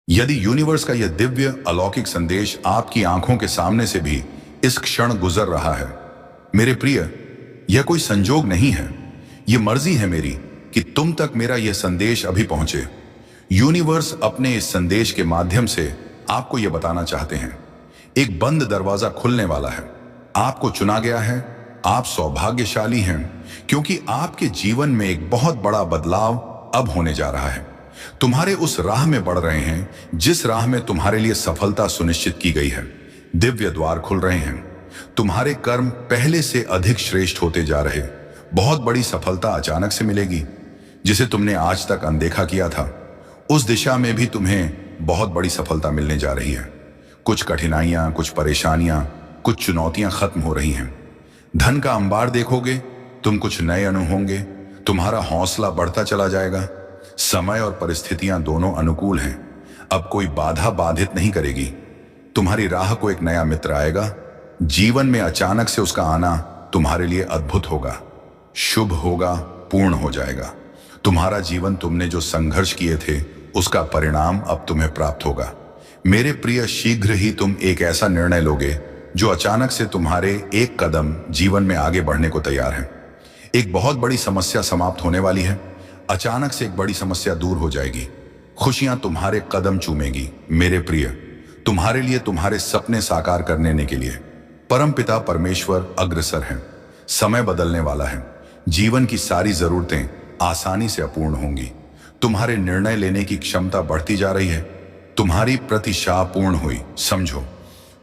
यदि यूनिवर्स का यह दिव्य अलौकिक संदेश आपकी आंखों के सामने से भी इस क्षण गुजर रहा है, मेरे प्रिय, यह कोई संजोग नहीं है। यह मर्जी है मेरी कि तुम तक मेरा यह संदेश अभी पहुंचे। यूनिवर्स अपने इस संदेश के माध्यम से आपको यह बताना चाहते हैं, एक बंद दरवाजा खुलने वाला है। आपको चुना गया है। आप सौभाग्यशाली हैं क्योंकि आपके जीवन में एक बहुत बड़ा बदलाव अब होने जा रहा है। तुम्हारे उस राह में बढ़ रहे हैं जिस राह में तुम्हारे लिए सफलता सुनिश्चित की गई है। दिव्य द्वार खुल रहे हैं। तुम्हारे कर्म पहले से अधिक श्रेष्ठ होते जा रहे। बहुत बड़ी सफलता अचानक से मिलेगी जिसे तुमने आज तक अनदेखा किया था। उस दिशा में भी तुम्हें बहुत बड़ी सफलता मिलने जा रही है। कुछ कठिनाइयां, कुछ परेशानियां, कुछ चुनौतियां खत्म हो रही हैं। धन का अंबार देखोगे, तुम कुछ नए अनुभव होंगे। तुम्हारा हौसला बढ़ता चला जाएगा। समय और परिस्थितियां दोनों अनुकूल हैं। अब कोई बाधा बाधित नहीं करेगी। तुम्हारी राह को एक नया मित्र आएगा। जीवन में अचानक से उसका आना तुम्हारे लिए अद्भुत होगा, शुभ होगा, पूर्ण हो जाएगा। तुम्हारा जीवन तुमने जो संघर्ष किए थे उसका परिणाम अब तुम्हें प्राप्त होगा। मेरे प्रिय, शीघ्र ही तुम एक ऐसा निर्णय लोगे जो अचानक से तुम्हारे एक कदम जीवन में आगे बढ़ने को तैयार है। एक बहुत बड़ी समस्या समाप्त होने वाली है। अचानक से एक बड़ी समस्या दूर हो जाएगी। खुशियां तुम्हारे कदम चूमेगी। मेरे प्रिय, तुम्हारे लिए तुम्हारे सपने साकार करने के लिए परमपिता परमेश्वर अग्रसर हैं। समय बदलने वाला है। जीवन की सारी जरूरतें आसानी से अपूर्ण होंगी। तुम्हारे निर्णय लेने की क्षमता बढ़ती जा रही है। तुम्हारी प्रतिष्ठा पूर्ण हुई। समझो,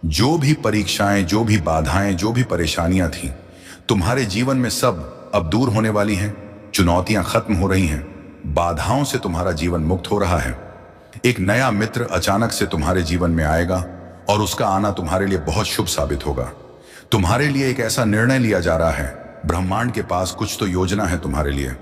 जो भी परीक्षाएं, जो भी बाधाएं, जो भी परेशानियां थीं, तुम्हारे जीवन में सब अब दूर होने वाली हैं। चुनौतियां खत्म हो रही हैं। बाधाओं से तुम्हारा जीवन मुक्त हो रहा है। एक नया मित्र अचानक से तुम्हारे जीवन में आएगा और उसका आना तुम्हारे लिए बहुत शुभ साबित होगा। तुम्हारे लिए एक ऐसा निर्णय लिया जा रहा है। ब्रह्मांड के पास कुछ तो योजना है तुम्हारे लिए,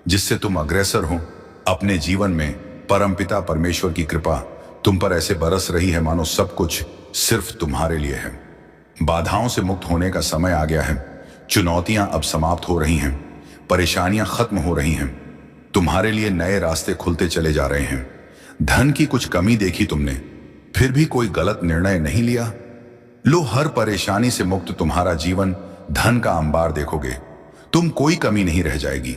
जिससे तुम अग्रसर हो अपने जीवन में। परमपिता परमेश्वर की कृपा तुम पर ऐसे बरस रही है मानो सब कुछ सिर्फ तुम्हारे लिए है। बाधाओं से मुक्त होने का समय आ गया है। चुनौतियां अब समाप्त हो रही हैं। परेशानियां खत्म हो रही हैं। तुम्हारे लिए नए रास्ते खुलते चले जा रहे हैं। धन की कुछ कमी देखी तुमने, फिर भी कोई गलत निर्णय नहीं लिया। लो, हर परेशानी से मुक्त तुम्हारा जीवन धन का अंबार देखोगे। तुम कोई कमी नहीं रह जाएगी।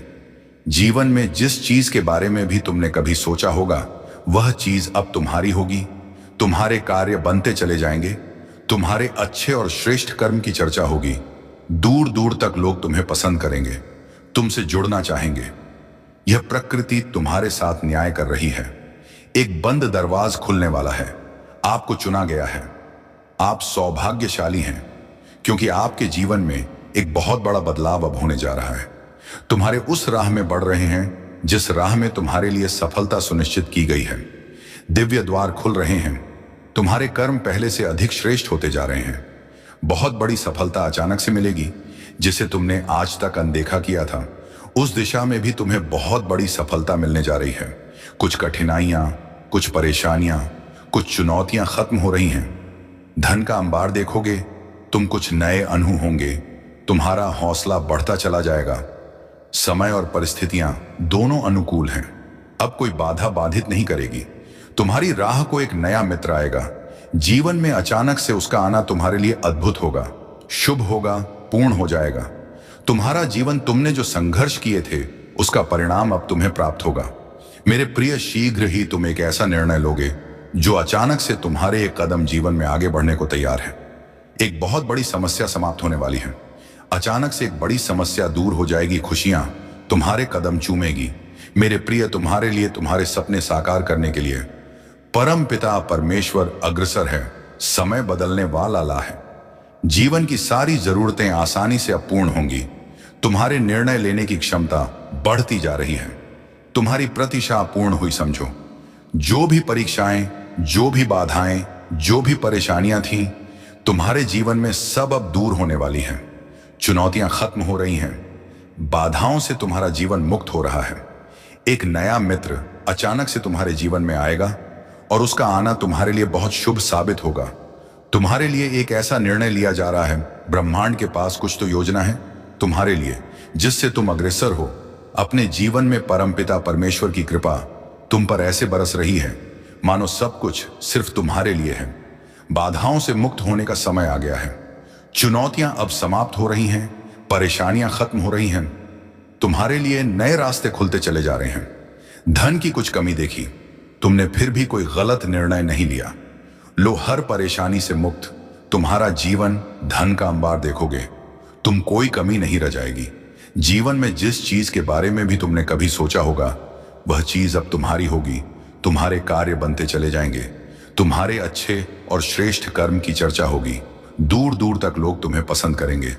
जीवन में जिस चीज के बारे में भी तुमने कभी सोचा होगा, वह चीज अब तुम्हारी होगी। तुम्हारे कार्य बनते चले जाएंगे। तुम्हारे अच्छे और श्रेष्ठ कर्म की चर्चा होगी। दूर दूर तक लोग तुम्हें पसंद करेंगे, तुमसे जुड़ना चाहेंगे। यह प्रकृति तुम्हारे साथ न्याय कर रही है। एक बंद दरवाजा खुलने वाला है। आपको चुना गया है। आप सौभाग्यशाली हैं क्योंकि आपके जीवन में एक बहुत बड़ा बदलाव अब होने जा रहा है। तुम्हारे उस राह में बढ़ रहे हैं जिस राह में तुम्हारे लिए सफलता सुनिश्चित की गई है। दिव्य द्वार खुल रहे हैं। तुम्हारे कर्म पहले से अधिक श्रेष्ठ होते जा रहे हैं। बहुत बड़ी सफलता अचानक से मिलेगी जिसे तुमने आज तक अनदेखा किया था। उस दिशा में भी तुम्हें बहुत बड़ी सफलता मिलने जा रही है। कुछ कठिनाइयां, कुछ परेशानियां, कुछ चुनौतियां खत्म हो रही हैं। धन का अंबार देखोगे, तुम कुछ नए अनुभव होंगे। तुम्हारा हौसला बढ़ता चला जाएगा। समय और परिस्थितियां दोनों अनुकूल हैं। अब कोई बाधा बाधित नहीं करेगी। तुम्हारी राह को एक नया मित्र आएगा। जीवन में अचानक से उसका आना तुम्हारे लिए अद्भुत होगा, शुभ होगा, पूर्ण हो जाएगा। तुम्हारा जीवन तुमने जो संघर्ष किए थे उसका परिणाम अब तुम्हें प्राप्त होगा। मेरे प्रिय, शीघ्र ही तुम एक ऐसा निर्णय लोगे जो अचानक से तुम्हारे एक कदम जीवन में आगे बढ़ने को तैयार है। एक बहुत बड़ी समस्या समाप्त होने वाली है। अचानक से एक बड़ी समस्या दूर हो जाएगी। खुशियां तुम्हारे कदम चूमेगी। मेरे प्रिय, तुम्हारे लिए तुम्हारे सपने साकार करने के लिए परम पिता परमेश्वर अग्रसर है। समय बदलने वाला है। जीवन की सारी जरूरतें आसानी से अब पूर्ण होंगी। तुम्हारे निर्णय लेने की क्षमता बढ़ती जा रही है। तुम्हारी प्रतिष्ठा पूर्ण हुई। समझो, जो भी परीक्षाएं, जो भी बाधाएं, जो भी परेशानियां थीं, तुम्हारे जीवन में सब अब दूर होने वाली हैं। चुनौतियां खत्म हो रही हैं। बाधाओं से तुम्हारा जीवन मुक्त हो रहा है। एक नया मित्र अचानक से तुम्हारे जीवन में आएगा और उसका आना तुम्हारे लिए बहुत शुभ साबित होगा। तुम्हारे लिए एक ऐसा निर्णय लिया जा रहा है। ब्रह्मांड के पास कुछ तो योजना है तुम्हारे लिए, जिससे तुम अग्रसर हो अपने जीवन में। परमपिता परमेश्वर की कृपा तुम पर ऐसे बरस रही है मानो सब कुछ सिर्फ तुम्हारे लिए है। बाधाओं से मुक्त होने का समय आ गया है। चुनौतियां अब समाप्त हो रही हैं, परेशानियां खत्म हो रही हैं। तुम्हारे लिए नए रास्ते खुलते चले जा रहे हैं। धन की कुछ कमी देखी, तुमने फिर भी कोई गलत निर्णय नहीं लिया। लो, हर परेशानी से मुक्त तुम्हारा जीवन धन का अंबार देखोगे। तुम कोई कमी नहीं रह जाएगी। जीवन में जिस चीज के बारे में भी तुमने कभी सोचा होगा, वह चीज अब तुम्हारी होगी। तुम्हारे कार्य बनते चले जाएंगे। तुम्हारे अच्छे और श्रेष्ठ कर्म की चर्चा होगी। दूर दूर तक लोग तुम्हें पसंद करेंगे,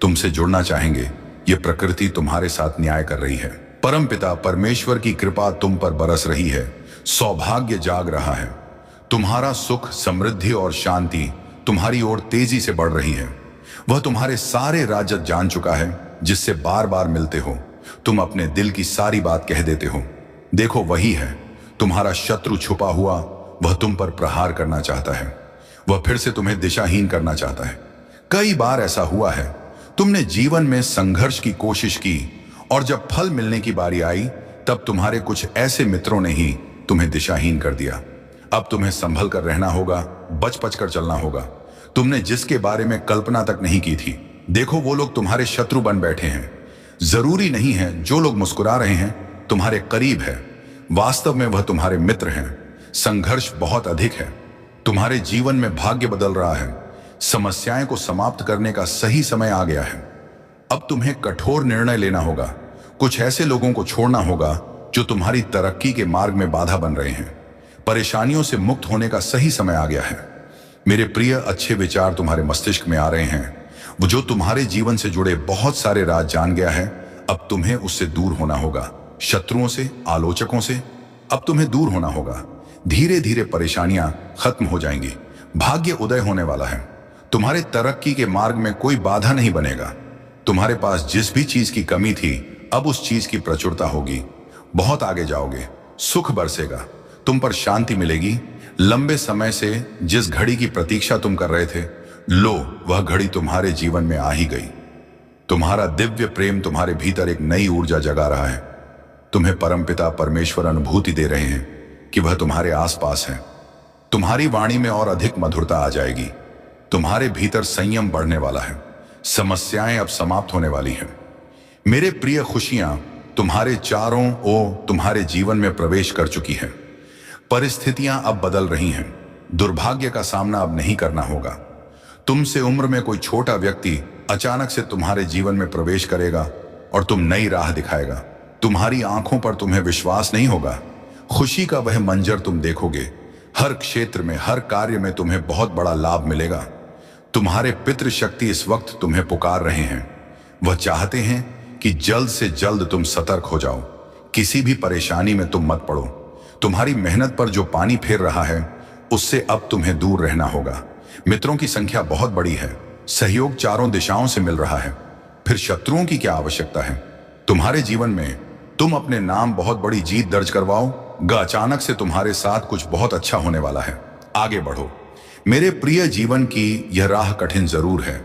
तुमसे जुड़ना चाहेंगे। ये प्रकृति तुम्हारे साथ न्याय कर रही है। परमपिता परमेश्वर की कृपा तुम पर बरस रही है। सौभाग्य जाग रहा है। तुम्हारा सुख, समृद्धि और शांति तुम्हारी ओर तेजी से बढ़ रही है। वह तुम्हारे सारे राज जान चुका है, जिससे बार बार मिलते हो तुम अपने दिल की सारी बात कह देते हो। देखो, वही है तुम्हारा शत्रु छुपा हुआ। वह तुम पर प्रहार करना चाहता है। वह फिर से तुम्हें दिशाहीन करना चाहता है। कई बार ऐसा हुआ है, तुमने जीवन में संघर्ष की कोशिश की और जब फल मिलने की बारी आई, तब तुम्हारे कुछ ऐसे मित्रों ने ही तुम्हें दिशाहीन कर दिया। अब तुम्हें संभल कर रहना होगा, बच बच कर चलना होगा। तुमने जिसके बारे में कल्पना तक नहीं की थी, देखो वो लोग तुम्हारे शत्रु बन बैठे हैं। जरूरी नहीं है जो लोग मुस्कुरा रहे हैं तुम्हारे करीब है, वास्तव में वह तुम्हारे मित्र हैं। संघर्ष बहुत अधिक है। तुम्हारे जीवन में भाग्य बदल रहा है। समस्याएं को समाप्त करने का सही समय आ गया है। अब तुम्हें कठोर निर्णय लेना होगा। कुछ ऐसे लोगों को छोड़ना होगा जो तुम्हारी तरक्की के मार्ग में बाधा बन रहे हैं। परेशानियों से मुक्त होने का सही समय आ गया है। मेरे प्रिय, अच्छे विचार तुम्हारे मस्तिष्क में आ रहे हैं। वो जो तुम्हारे जीवन से जुड़े बहुत सारे राज जान गया है, अब तुम्हें उससे दूर होना होगा। शत्रुओं से, आलोचकों से अब तुम्हें दूर होना होगा। धीरे धीरे परेशानियां खत्म हो जाएंगी। भाग्य उदय होने वाला है। तुम्हारे तरक्की के मार्ग में कोई बाधा नहीं बनेगा। तुम्हारे पास जिस भी चीज की कमी थी, अब उस चीज की प्रचुरता होगी। बहुत आगे जाओगे। सुख बरसेगा, तुम पर शांति मिलेगी। लंबे समय से जिस घड़ी की प्रतीक्षा तुम कर रहे थे, लो वह घड़ी तुम्हारे जीवन में आ ही गई। तुम्हारा दिव्य प्रेम तुम्हारे भीतर एक नई ऊर्जा जगा रहा है। तुम्हें परमपिता परमेश्वर अनुभूति दे रहे हैं कि वह तुम्हारे आसपास है। तुम्हारी वाणी में और अधिक मधुरता आ जाएगी। तुम्हारे भीतर संयम बढ़ने वाला है। समस्याएं अब समाप्त होने वाली हैं। मेरे प्रिय, खुशियां तुम्हारे चारों ओर तुम्हारे जीवन में प्रवेश कर चुकी हैं। परिस्थितियां अब बदल रही हैं। दुर्भाग्य का सामना अब नहीं करना होगा। तुमसे उम्र में कोई छोटा व्यक्ति अचानक से तुम्हारे जीवन में प्रवेश करेगा और तुम नई राह दिखाएगा। तुम्हारी आंखों पर तुम्हें विश्वास नहीं होगा। खुशी का वह मंजर तुम देखोगे। हर क्षेत्र में, हर कार्य में तुम्हें बहुत बड़ा लाभ मिलेगा। तुम्हारे पितृशक्ति इस वक्त तुम्हें पुकार रहे हैं। वह चाहते हैं कि जल्द से जल्द तुम सतर्क हो जाओ। किसी भी परेशानी में तुम मत पड़ो। तुम्हारी मेहनत पर जो पानी फेर रहा है, उससे अब तुम्हें दूर रहना होगा। मित्रों की संख्या बहुत बड़ी है। सहयोग चारों दिशाओं से मिल रहा है। फिर शत्रुओं की क्या आवश्यकता है। तुम्हारे जीवन में तुम अपने नाम बहुत बड़ी जीत दर्ज करवाओगे। अचानक से तुम्हारे साथ कुछ बहुत अच्छा होने वाला है। आगे बढ़ो। मेरे प्रिय, जीवन की यह राह कठिन जरूर है,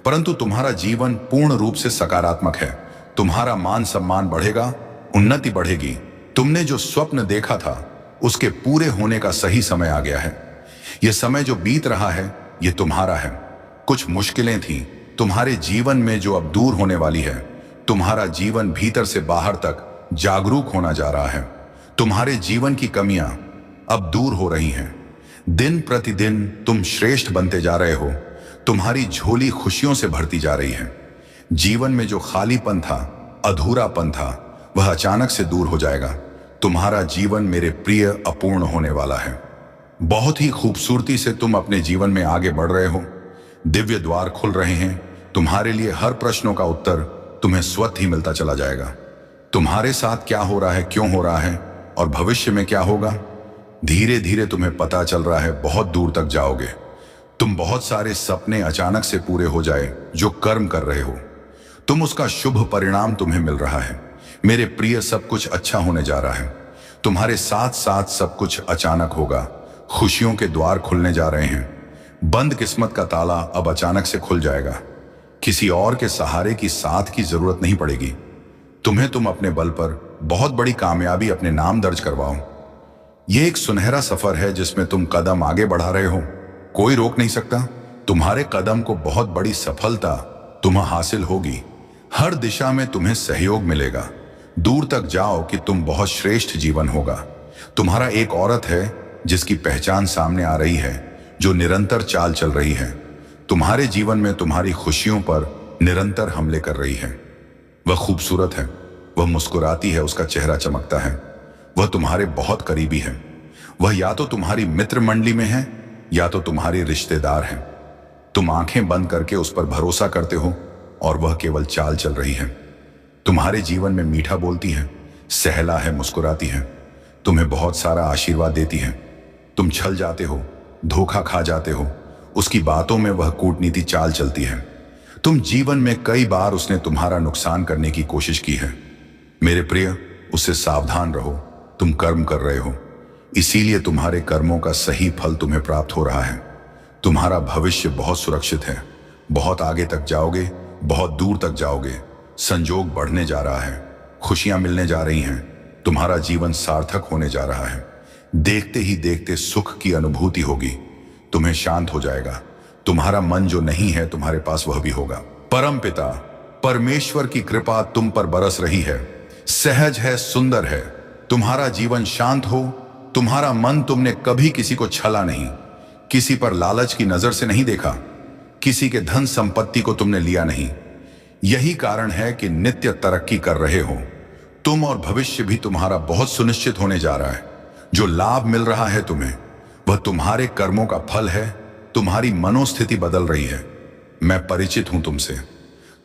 परंतु तुम्हारा जीवन पूर्ण रूप से सकारात्मक है। तुम्हारा मान सम्मान बढ़ेगा, उन्नति बढ़ेगी। तुमने जो स्वप्न देखा था, उसके पूरे होने का सही समय आ गया है। यह समय जो बीत रहा है, यह तुम्हारा है। कुछ मुश्किलें थीं तुम्हारे जीवन में जो अब दूर होने वाली है। तुम्हारा जीवन भीतर से बाहर तक जागरूक होना जा रहा है। तुम्हारे जीवन की कमियां अब दूर हो रही हैं। दिन प्रतिदिन तुम श्रेष्ठ बनते जा रहे हो। तुम्हारी झोली खुशियों से भरती जा रही है। जीवन में जो खालीपन था, अधूरापन था, वह अचानक से दूर हो जाएगा। तुम्हारा जीवन, मेरे प्रिय, अपूर्ण होने वाला है। बहुत ही खूबसूरती से तुम अपने जीवन में आगे बढ़ रहे हो। दिव्य द्वार खुल रहे हैं। तुम्हारे लिए हर प्रश्नों का उत्तर तुम्हें स्वतः ही मिलता चला जाएगा। तुम्हारे साथ क्या हो रहा है, क्यों हो रहा है और भविष्य में क्या होगा, धीरे धीरे तुम्हें पता चल रहा है। बहुत दूर तक जाओगे। तुम बहुत सारे सपने अचानक से पूरे हो जाए जो कर्म कर रहे हो, तुम उसका शुभ परिणाम तुम्हें मिल रहा है। मेरे प्रिय, सब कुछ अच्छा होने जा रहा है। तुम्हारे साथ साथ सब कुछ अचानक होगा। खुशियों के द्वार खुलने जा रहे हैं। बंद किस्मत का ताला अब अचानक से खुल जाएगा। किसी और के सहारे की साथ की जरूरत नहीं पड़ेगी। तुम अपने बल पर बहुत बड़ी कामयाबी अपने नाम दर्ज करवाओ। ये एक सुनहरा सफर है जिसमें तुम कदम आगे बढ़ा रहे हो। कोई रोक नहीं सकता। तुम्हारे कदम को बहुत बड़ी सफलता तुम्हें हासिल होगी। हर दिशा में तुम्हें सहयोग मिलेगा। दूर तक जाओ कि तुम बहुत श्रेष्ठ जीवन होगा। तुम्हारा एक औरत है जिसकी पहचान सामने आ रही है, जो निरंतर चाल चल रही है। तुम्हारे जीवन में तुम्हारी खुशियों पर निरंतर हमले कर रही है। वह खूबसूरत है, वह मुस्कुराती है, उसका चेहरा चमकता है। वह तुम्हारे बहुत करीबी है। वह या तो तुम्हारी मित्र मंडली में है या तो तुम्हारी रिश्तेदार है। तुम आंखें बंद करके उस पर भरोसा करते हो और वह केवल चाल चल रही है। तुम्हारे जीवन में मीठा बोलती है, सहला है, मुस्कुराती है, तुम्हें बहुत सारा आशीर्वाद देती है। तुम छल जाते हो, धोखा खा जाते हो, उसकी बातों में वह कूटनीति चाल चलती है। तुम जीवन में कई बार उसने तुम्हारा नुकसान करने की कोशिश की है। मेरे प्रिय, उससे सावधान रहो। तुम कर्म कर रहे हो, इसीलिए तुम्हारे कर्मों का सही फल तुम्हें प्राप्त हो रहा है। तुम्हारा भविष्य बहुत सुरक्षित है। बहुत आगे तक जाओगे, बहुत दूर तक जाओगे। संजोग बढ़ने जा रहा है, खुशियां मिलने जा रही हैं। तुम्हारा जीवन सार्थक होने जा रहा है। देखते ही देखते सुख की अनुभूति होगी। तुम्हें शांत हो जाएगा। तुम्हारा मन जो नहीं है तुम्हारे पास वह भी होगा। परम पिता परमेश्वर की कृपा तुम पर बरस रही है। सहज है, सुंदर है। तुम्हारा जीवन शांत हो। तुम्हारा मन, तुमने कभी किसी को छला नहीं, किसी पर लालच की नजर से नहीं देखा, किसी के धन संपत्ति को तुमने लिया नहीं। यही कारण है कि नित्य तरक्की कर रहे हो तुम, और भविष्य भी तुम्हारा बहुत सुनिश्चित होने जा रहा है। जो लाभ मिल रहा है तुम्हें, वह तुम्हारे कर्मों का फल है। तुम्हारी मनोस्थिति बदल रही है। मैं परिचित हूं तुमसे।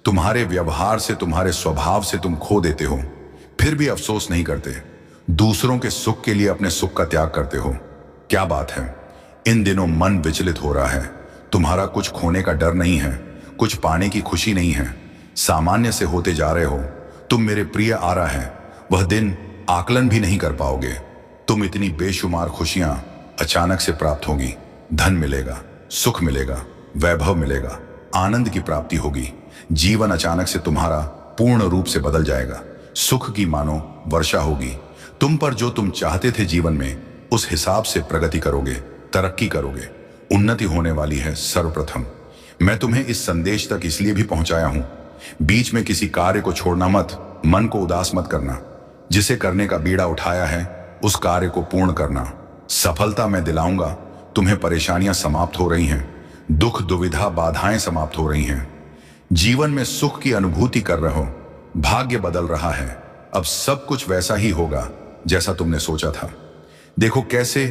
तुम्हारे व्यवहार से, तुम्हारे स्वभाव से तुम खो देते हो, फिर भी अफसोस नहीं करते। दूसरों के सुख के लिए अपने सुख का त्याग करते हो। क्या बात है, इन दिनों मन विचलित हो रहा है। तुम्हारा कुछ खोने का डर नहीं है, कुछ पाने की खुशी नहीं है। सामान्य से होते जा रहे हो तुम। मेरे प्रिय, आ रहा है वह दिन, आकलन भी नहीं कर पाओगे। तुम इतनी बेशुमार खुशियां अचानक से प्राप्त होगी। धन मिलेगा, सुख मिलेगा, वैभव मिलेगा, आनंद की प्राप्ति होगी। जीवन अचानक से तुम्हारा पूर्ण रूप से बदल जाएगा। सुख की मानो वर्षा होगी। तुम पर जो तुम चाहते थे जीवन में, उस हिसाब से प्रगति करोगे, तरक्की करोगे। उन्नति होने वाली है। सर्वप्रथम मैं तुम्हें इस संदेश तक इसलिए भी पहुंचाया हूं, बीच में किसी कार्य को छोड़ना मत। मन को उदास मत करना। जिसे करने का बीड़ा उठाया है उस कार्य को पूर्ण करना। सफलता मैं दिलाऊंगा। तुम्हें परेशानियां समाप्त हो रही हैं, दुख दुविधा बाधाएं समाप्त हो रही हैं। जीवन में सुख की अनुभूति कर रहे हो। भाग्य बदल रहा है। अब सब कुछ वैसा ही होगा जैसा तुमने सोचा था। देखो कैसे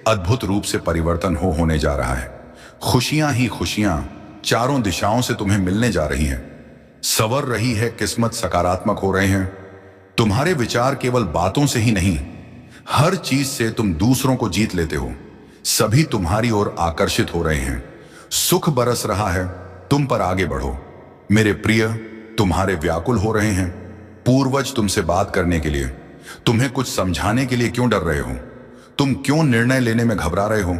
अद्भुत रूप से परिवर्तन होने जा रहा है। खुशियां ही खुशियां चारों दिशाओं से तुम्हें मिलने जा रही हैं। संवर रही है किस्मत, सकारात्मक हो रहे हैं। तुम्हारे विचार केवल बातों से ही नहीं, हर चीज से तुम दूसरों को जीत लेते हो। सभी तुम्हारी ओर आकर्षित हो रहे हैं। सुख बरस रहा है। तुम पर आगे बढ़ो। मेरे प्रिय, तुम्हारे व्याकुल हो रहे हैं पूर्वज तुमसे बात करने के लिए। तुम्हें कुछ समझाने के लिए क्यों डर रहे हो? तुम क्यों निर्णय लेने में घबरा रहे हो?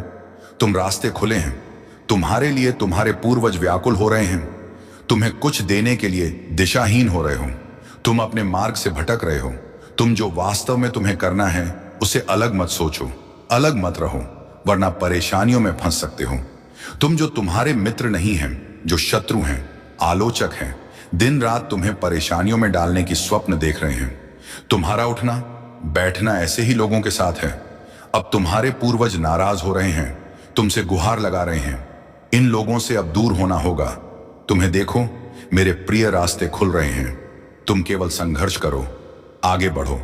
तुम रास्ते खुले हैं। तुम्हारे लिए तुम्हारे पूर्वज व्याकुल हो रहे हैं। तुम्हें कुछ देने के लिए दिशाहीन हो रहे हो। तुम अपने मार्ग से भटक रहे हो। तुम जो वास्तव में तुम्हें करना है उसे अलग मत सोचो, अलग मत रहो, वरना परेशानियों में फंस सकते हो। तुम जो तुम्हारे मित्र नहीं हैं, जो शत्रु हैं, आलोचक हैं, दिन रात तुम्हें परेशानियों में डालने की स्वप्न देख रहे हैं। तुम्हारा उठना बैठना ऐसे ही लोगों के साथ है। अब तुम्हारे पूर्वज नाराज हो रहे हैं, तुमसे गुहार लगा रहे हैं। इन लोगों से अब दूर होना होगा। तुम्हें देखो मेरे प्रिय, रास्ते खुल रहे हैं। तुम केवल संघर्ष करो, आगे बढ़ो,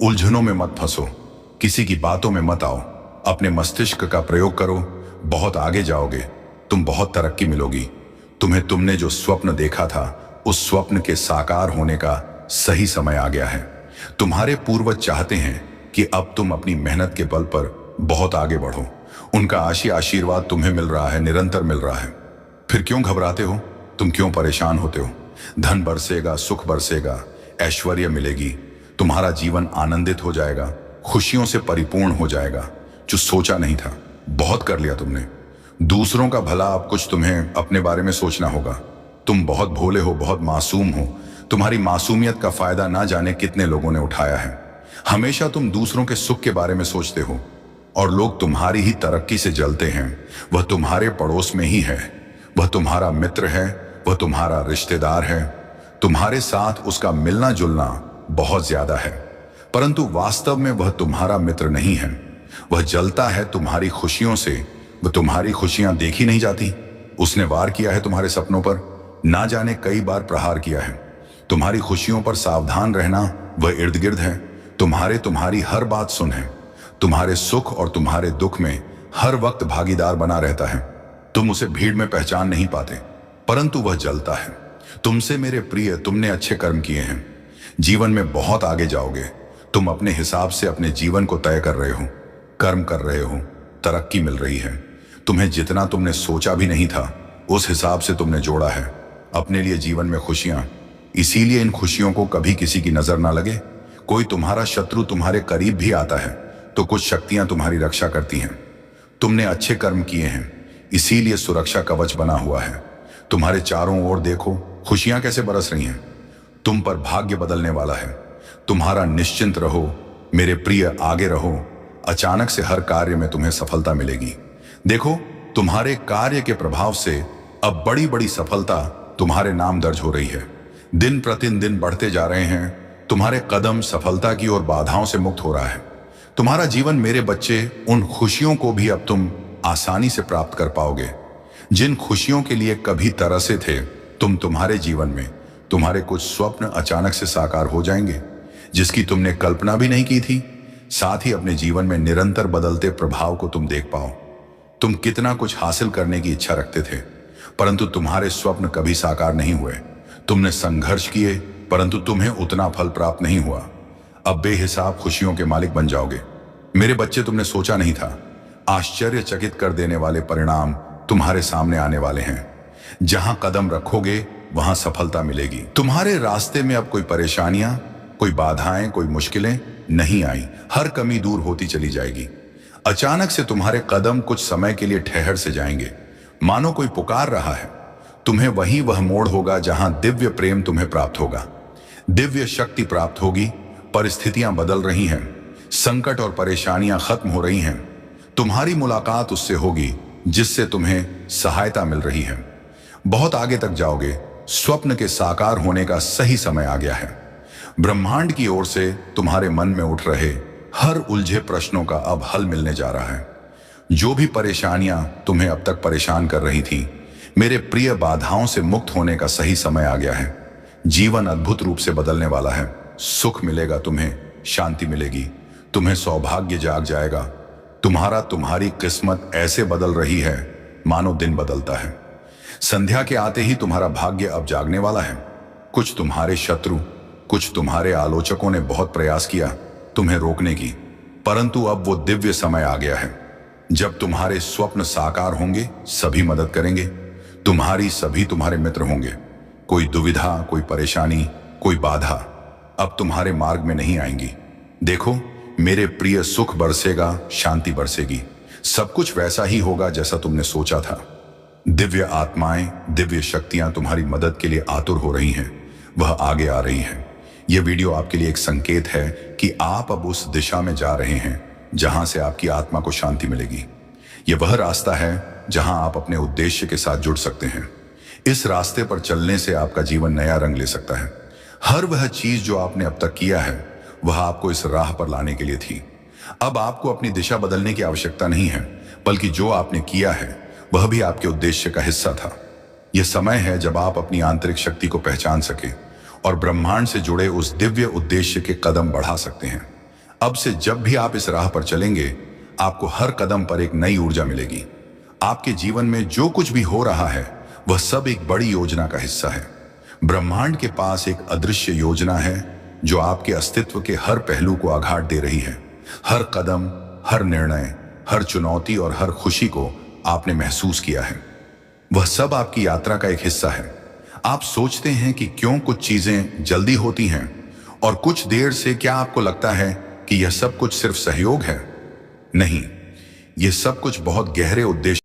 उलझनों में मत फंसो, किसी की बातों में मत आओ। अपने मस्तिष्क का प्रयोग करो, बहुत आगे जाओगे। तुम बहुत तरक्की मिलोगी। तुमने जो स्वप्न देखा था, उस स्वप्न के साकार होने का सही समय आ गया है। तुम्हारे पूर्वज चाहते हैं कि अब तुम अपनी मेहनत के बल पर बहुत आगे बढ़ो। उनका आशीर्वाद तुम्हें मिल रहा है, निरंतर मिल रहा है। फिर क्यों घबराते हो? तुम क्यों परेशान होते हो? धन बरसेगा, सुख बरसेगा, ऐश्वर्य मिलेगी। तुम्हारा जीवन आनंदित हो जाएगा, खुशियों से परिपूर्ण हो जाएगा। जो सोचा नहीं था, बहुत कर लिया तुमने। दूसरों का भला, अब कुछ तुम्हें अपने बारे में सोचना होगा। तुम बहुत भोले हो, बहुत मासूम हो। तुम्हारी मासूमियत का फायदा ना जाने कितने लोगों ने उठाया है। हमेशा तुम दूसरों के सुख के बारे में सोचते हो। और लोग तुम्हारी ही तरक्की से जलते हैं, वह तुम्हारे पड़ोस में ही है, वह तुम्हारा मित्र है, वह तुम्हारा रिश्तेदार है। तुम्हारे साथ उसका मिलना जुलना बहुत ज्यादा है, परंतु वास्तव में वह तुम्हारा मित्र नहीं है। वह जलता है तुम्हारी खुशियों से। वह तुम्हारी खुशियां देखी नहीं जाती। उसने वार किया है तुम्हारे सपनों पर, ना जाने कई बार प्रहार किया है। तुम्हारी खुशियों पर सावधान रहना, वह इर्द गिर्द है। तुम्हारी हर बात सुन है। तुम्हारे सुख और तुम्हारे दुख में हर वक्त भागीदार बना रहता है। तुम उसे भीड़ में पहचान नहीं पाते, परंतु वह जलता है। तुमसे मेरे प्रिय, तुमने अच्छे कर्म किए हैं, जीवन में बहुत आगे जाओगे। तुम अपने हिसाब से अपने जीवन को तय कर रहे हो, कर्म कर रहे हो, तरक्की मिल रही है। तुम्हें जितना तुमने सोचा भी नहीं था, उस हिसाब से तुमने जोड़ा है अपने लिए जीवन में खुशियां। इसीलिए इन खुशियों को कभी किसी की नजर ना लगे। कोई तुम्हारा शत्रु तुम्हारे करीब भी आता है तो कुछ शक्तियां तुम्हारी रक्षा करती हैं। तुमने अच्छे कर्म किए हैं, इसीलिए सुरक्षा कवच बना हुआ है। तुम्हारे चारों ओर देखो, खुशियां कैसे बरस रही हैं। तुम पर भाग्य बदलने वाला है। तुम्हारा निश्चिंत रहो मेरे प्रिय, आगे रहो। अचानक से हर कार्य में तुम्हें सफलता मिलेगी। देखो, तुम्हारे कार्य के प्रभाव से अब बड़ी बड़ी सफलता तुम्हारे नाम दर्ज हो रही है। दिन प्रतिदिन बढ़ते जा रहे हैं। तुम्हारे कदम सफलता की ओर बाधाओं से मुक्त हो रहा है। तुम्हारा जीवन मेरे बच्चे, उन खुशियों को भी अब तुम आसानी से प्राप्त कर पाओगे जिन खुशियों के लिए कभी तरसे थे। तुम्हारे जीवन में तुम्हारे कुछ स्वप्न अचानक से साकार हो जाएंगे, जिसकी तुमने कल्पना भी नहीं की थी। साथ ही अपने जीवन में निरंतर बदलते प्रभाव को तुम देख पाओ। तुम कितना कुछ हासिल करने की इच्छा रखते थे, परंतु तुम्हारे स्वप्न कभी साकार नहीं हुए। तुमने संघर्ष किए, परंतु तुम्हें उतना फल प्राप्त नहीं हुआ। अब बेहिसाब खुशियों के मालिक बन जाओगे मेरे बच्चे। तुमने सोचा नहीं था, आश्चर्यचकित कर देने वाले परिणाम तुम्हारे सामने आने वाले हैं। जहां कदम रखोगे वहां सफलता मिलेगी। तुम्हारे रास्ते में अब कोई परेशानियां, कोई बाधाएं, कोई मुश्किलें नहीं आई। हर कमी दूर होती चली जाएगी। अचानक से तुम्हारे कदम कुछ समय के लिए ठहर से जाएंगे, मानो कोई पुकार रहा है। तुम्हें वही वह मोड़ होगा जहां दिव्य प्रेम तुम्हें प्राप्त होगा, दिव्य शक्ति प्राप्त होगी। परिस्थितियां बदल रही हैं, संकट और परेशानियां खत्म हो रही हैं। तुम्हारी मुलाकात उससे होगी जिससे तुम्हें सहायता मिल रही है। बहुत आगे तक जाओगे। स्वप्न के साकार होने का सही समय आ गया है। ब्रह्मांड की ओर से तुम्हारे मन में उठ रहे हर उलझे प्रश्नों का अब हल मिलने जा रहा है। जो भी परेशानियां तुम्हें अब तक परेशान कर रही थी, मेरे प्रिय, बाधाओं से मुक्त होने का सही समय आ गया है। जीवन अद्भुत रूप से बदलने वाला है। सुख मिलेगा तुम्हें, शांति मिलेगी, तुम्हें सौभाग्य जाग जाएगा। तुम्हारी किस्मत ऐसे बदल रही है मानो दिन बदलता है। संध्या के आते ही तुम्हारा भाग्य अब जागने वाला है। कुछ तुम्हारे शत्रु, कुछ तुम्हारे आलोचकों ने बहुत प्रयास किया तुम्हें रोकने की, परंतु अब वो दिव्य समय आ गया है जब तुम्हारे स्वप्न साकार होंगे। सभी मदद करेंगे। सभी तुम्हारे मित्र होंगे। कोई दुविधा, कोई परेशानी, कोई बाधा अब तुम्हारे मार्ग में नहीं आएंगी। देखो मेरे प्रिय, सुख बरसेगा, शांति बरसेगी। सब कुछ वैसा ही होगा जैसा तुमने सोचा था। दिव्य आत्माएं, दिव्य शक्तियां तुम्हारी मदद के लिए आतुर हो रही हैं। वह आगे आ रही हैं। यह वीडियो आपके लिए एक संकेत है कि आप अब उस दिशा में जा रहे हैं जहां से आपकी आत्मा को शांति मिलेगी। यह वह रास्ता है जहां आप अपने उद्देश्य के साथ जुड़ सकते हैं। इस रास्ते पर चलने से आपका जीवन नया रंग ले सकता है। हर वह चीज जो आपने अब तक किया है, वह आपको इस राह पर लाने के लिए थी। अब आपको अपनी दिशा बदलने की आवश्यकता नहीं है, बल्कि जो आपने किया है वह भी आपके उद्देश्य का हिस्सा था। यह समय है जब आप अपनी आंतरिक शक्ति को पहचान सके और ब्रह्मांड से जुड़े उस दिव्य उद्देश्य के कदम बढ़ा सकते हैं। अब से जब भी आप इस राह पर चलेंगे, आपको हर कदम पर एक नई ऊर्जा मिलेगी। आपके जीवन में जो कुछ भी हो रहा है, वह सब एक बड़ी योजना का हिस्सा है। ब्रह्मांड के पास एक अदृश्य योजना है जो आपके अस्तित्व के हर पहलू को आघात दे रही है। हर कदम, हर निर्णय, हर चुनौती और हर खुशी को आपने महसूस किया है। वह सब आपकी यात्रा का एक हिस्सा है। आप सोचते हैं कि क्यों कुछ चीजें जल्दी होती हैं और कुछ देर से। क्या आपको लगता है कि यह सब कुछ सिर्फ सहयोग है? नहीं, यह सब कुछ बहुत गहरे उद्देश्य